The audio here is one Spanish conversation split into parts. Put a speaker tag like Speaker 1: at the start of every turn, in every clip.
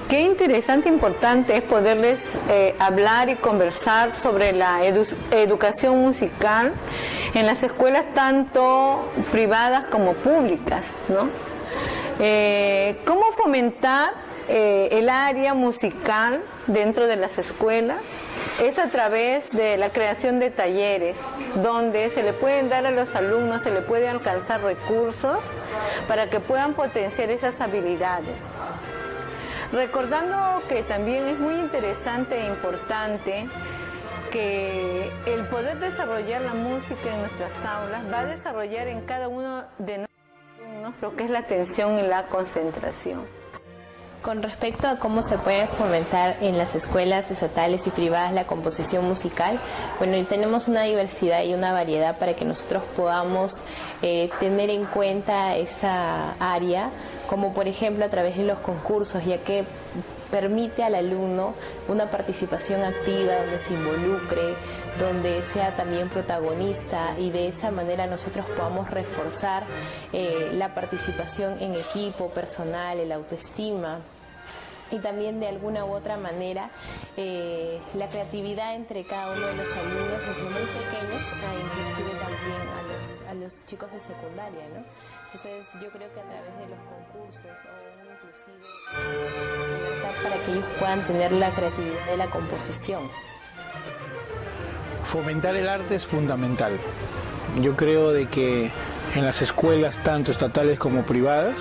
Speaker 1: Qué interesante, importante es poderles hablar y conversar sobre la educación musical en las escuelas tanto privadas como públicas, ¿no? ¿Cómo fomentar el área musical dentro de las escuelas? Es a través de la creación de talleres donde se le pueden dar a los alumnos, se le puede alcanzar recursos para que puedan potenciar esas habilidades. Recordando que también es muy interesante e importante que el poder desarrollar la música en nuestras aulas va a desarrollar en cada uno de nosotros lo que es la atención y la concentración.
Speaker 2: Con respecto a cómo se puede fomentar en las escuelas estatales y privadas la composición musical, bueno, tenemos una diversidad y una variedad para que nosotros podamos tener en cuenta esta área, como por ejemplo a través de los concursos, ya que permite al alumno una participación activa donde se involucre, donde sea también protagonista, y de esa manera nosotros podamos reforzar la participación en equipo, personal, el autoestima, y también de alguna u otra manera la creatividad entre cada uno de los alumnos desde muy pequeños, inclusive también a los chicos de secundaria, ¿no? Entonces yo creo que a través de los concursos o inclusive libertad para que ellos puedan tener la creatividad de la composición.
Speaker 3: Fomentar el arte es fundamental. Yo creo de que en las escuelas tanto estatales como privadas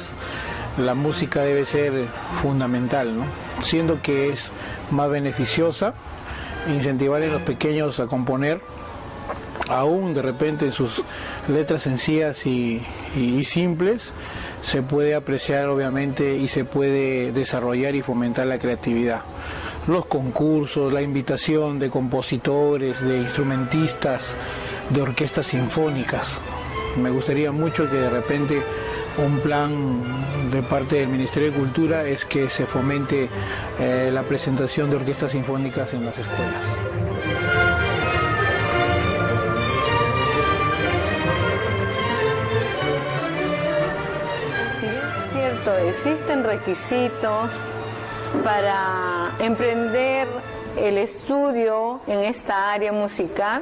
Speaker 3: la música debe ser fundamental, ¿no? Siendo que es más beneficiosa incentivar a los pequeños a componer, aún de repente en sus letras sencillas y simples, se puede apreciar obviamente y se puede desarrollar y fomentar la creatividad. Los concursos, la invitación de compositores, de instrumentistas, de orquestas sinfónicas. Me gustaría mucho que de repente un plan de parte del Ministerio de Cultura es que se fomente la presentación de orquestas sinfónicas en las escuelas.
Speaker 1: Sí, es cierto, existen requisitos para emprender el estudio en esta área musical.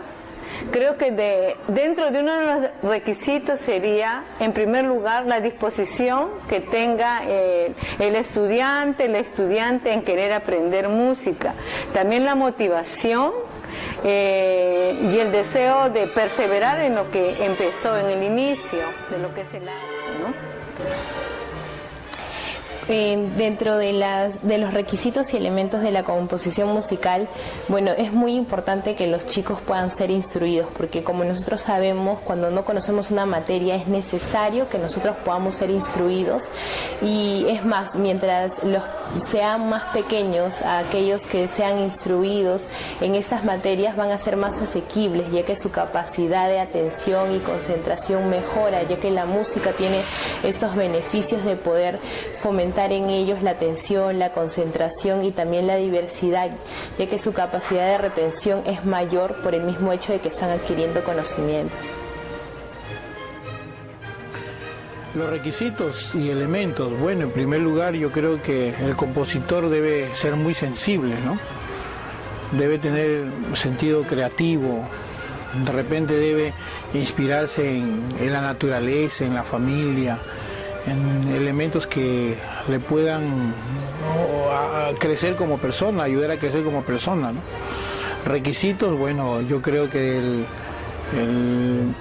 Speaker 1: Creo que dentro de uno de los requisitos sería, en primer lugar, la disposición que tenga el estudiante, la estudiante en querer aprender música. También la motivación y el deseo de perseverar en lo que empezó en el inicio de lo que es el arte, ¿no?
Speaker 2: Dentro de los requisitos y elementos de la composición musical, bueno, es muy importante que los chicos puedan ser instruidos, porque como nosotros sabemos, cuando no conocemos una materia es necesario que nosotros podamos ser instruidos, y es más, mientras sean más pequeños, a aquellos que sean instruidos en estas materias van a ser más asequibles, ya que su capacidad de atención y concentración mejora, ya que la música tiene estos beneficios de poder fomentar en ellos la atención, la concentración y también la diversidad, ya que su capacidad de retención es mayor por el mismo hecho de que están adquiriendo conocimientos.
Speaker 3: Los requisitos y elementos, bueno, en primer lugar yo creo que el compositor debe ser muy sensible, ¿no? Debe tener sentido creativo, de repente debe inspirarse en la naturaleza, en la familia, en elementos que le puedan crecer como persona, ayudar a crecer como persona, ¿no? Requisitos, bueno, yo creo que el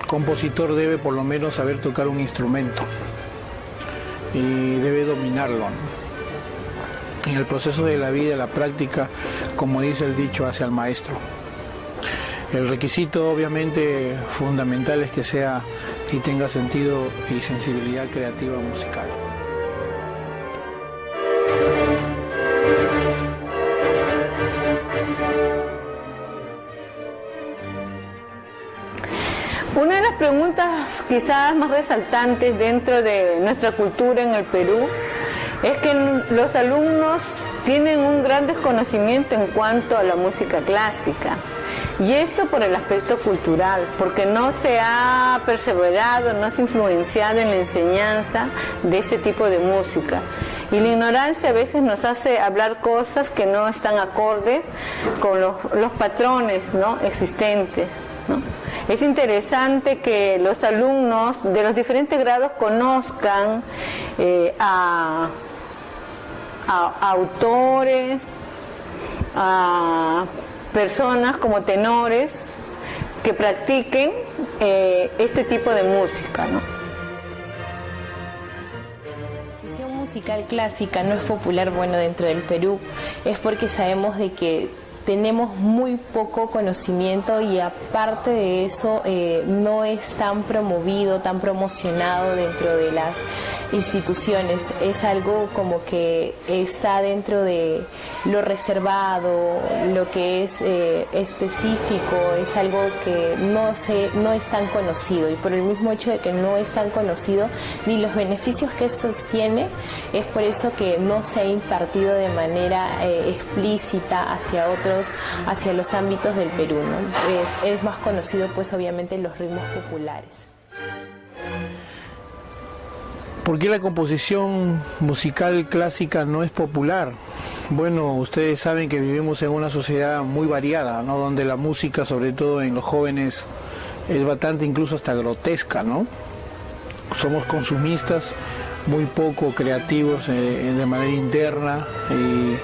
Speaker 3: compositor debe por lo menos saber tocar un instrumento y debe dominarlo, ¿no? En el proceso de la vida, la práctica, como dice el dicho, hace al maestro. El requisito obviamente fundamental es que sea y tenga sentido y sensibilidad creativa musical.
Speaker 1: Una de las preguntas quizás más resaltantes dentro de nuestra cultura en el Perú es que los alumnos tienen un gran desconocimiento en cuanto a la música clásica. Y esto por el aspecto cultural, porque no se ha perseverado, no se ha influenciado en la enseñanza de este tipo de música. Y la ignorancia a veces nos hace hablar cosas que no están acordes con los patrones, ¿no?, existentes, ¿no? Es interesante que los alumnos de los diferentes grados conozcan a autores, a personas como tenores que practiquen este tipo de música, ¿no?
Speaker 2: La composición musical clásica no es popular, bueno, dentro del Perú, es porque sabemos de que tenemos muy poco conocimiento y aparte de eso no es tan promovido, tan promocionado dentro de las instituciones. Es algo como que está dentro de lo reservado, lo que es específico, es algo que no es tan conocido, y por el mismo hecho de que no es tan conocido ni los beneficios que esto tiene, es por eso que no se ha impartido de manera explícita hacia los ámbitos del Perú, ¿no? Es más conocido pues obviamente los ritmos populares.
Speaker 3: ¿Por qué la composición musical clásica no es popular? Bueno, ustedes saben que vivimos en una sociedad muy variada, ¿no?, donde la música, sobre todo en los jóvenes, es bastante, incluso hasta grotesca, ¿no? Somos consumistas, muy poco creativos de manera interna, y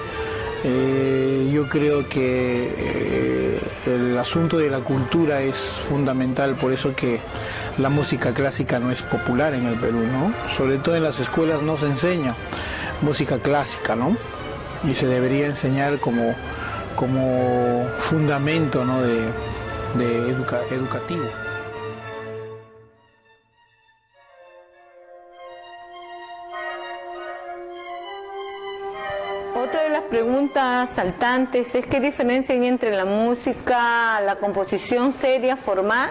Speaker 3: yo creo que el asunto de la cultura es fundamental, por eso que la música clásica no es popular en el Perú, ¿no? Sobre todo en las escuelas no se enseña música clásica, ¿no? Y se debería enseñar como fundamento, ¿no?, educativo.
Speaker 1: Otra de las preguntas saltantes es qué diferencia hay entre la música, la composición seria, formal,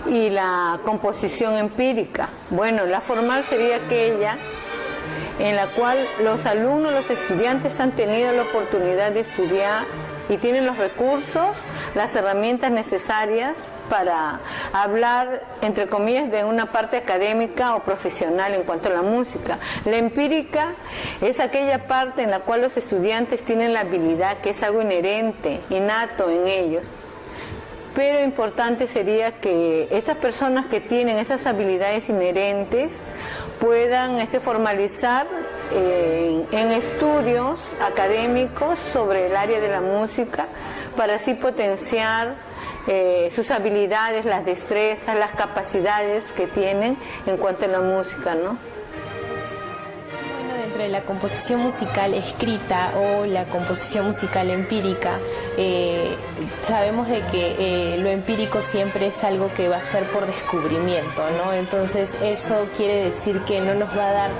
Speaker 1: y la composición empírica. Bueno, la formal sería aquella en la cual los alumnos, los estudiantes han tenido la oportunidad de estudiar y tienen los recursos, las herramientas necesarias para hablar, entre comillas, de una parte académica o profesional en cuanto a la música. La empírica es aquella parte en la cual los estudiantes tienen la habilidad, que es algo inherente, innato en ellos. Pero importante sería que estas personas que tienen esas habilidades inherentes puedan formalizar en estudios académicos sobre el área de la música, para así potenciar sus habilidades, las destrezas, las capacidades que tienen en cuanto a la música, ¿no?
Speaker 2: Bueno, dentro de la composición musical escrita o la composición musical empírica, sabemos de que lo empírico siempre es algo que va a ser por descubrimiento, ¿no? Entonces eso quiere decir que no nos va a dar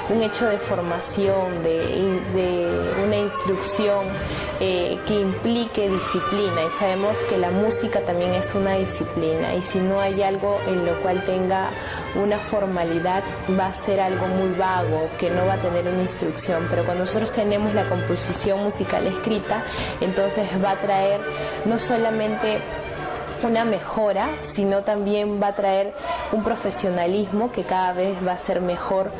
Speaker 2: un hecho de formación, de una instrucción que implique disciplina, y sabemos que la música también es una disciplina, y si no hay algo en lo cual tenga una formalidad, va a ser algo muy vago, que no va a tener una instrucción. Pero cuando nosotros tenemos la composición musical escrita, entonces va a traer no solamente una mejora, sino también va a traer un profesionalismo que cada vez va a ser mejor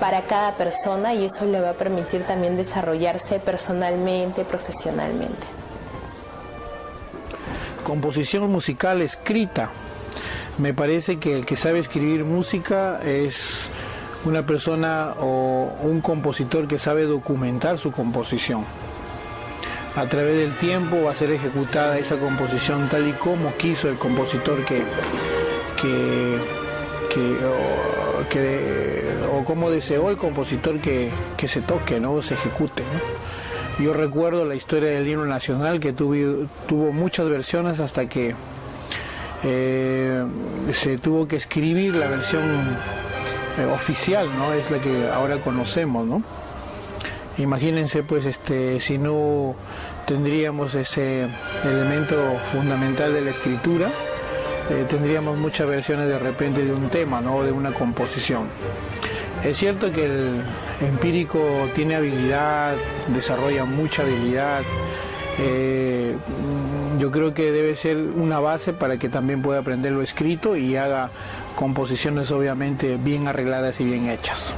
Speaker 2: para cada persona, y eso le va a permitir también desarrollarse personalmente, profesionalmente.
Speaker 3: Composición musical escrita. Me parece que el que sabe escribir música es una persona o un compositor que sabe documentar su composición. A través del tiempo va a ser ejecutada esa composición tal y como quiso el compositor o como deseó el compositor que se toque, ¿no?, se ejecute, ¿no? Yo recuerdo la historia del himno nacional, que tuvo muchas versiones hasta que se tuvo que escribir la versión oficial, ¿no? Es la que ahora conocemos, ¿no? Imagínense, pues, si no tendríamos ese elemento fundamental de la escritura, tendríamos muchas versiones de repente de un tema, ¿no?, de una composición. Es cierto que el empírico tiene habilidad, desarrolla mucha habilidad. Yo creo que debe ser una base para que también pueda aprender lo escrito y haga composiciones obviamente bien arregladas y bien hechas.